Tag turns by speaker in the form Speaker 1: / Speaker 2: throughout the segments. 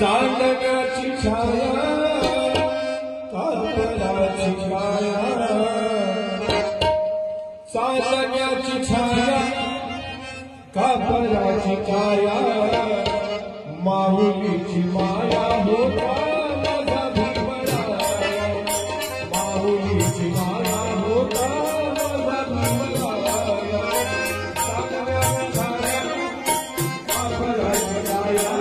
Speaker 1: चांदण्याची छाया कापराची छाया चांदण्याची छाया कापराची छाया माऊलीची माया होता माझा भीमराया माऊलीची माया होता माझा भीमराया चांदण्याची छाया कापराची छाया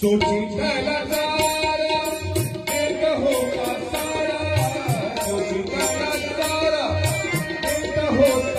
Speaker 1: सोची तला तारा एक होता सारा सोची तला तारा एक होता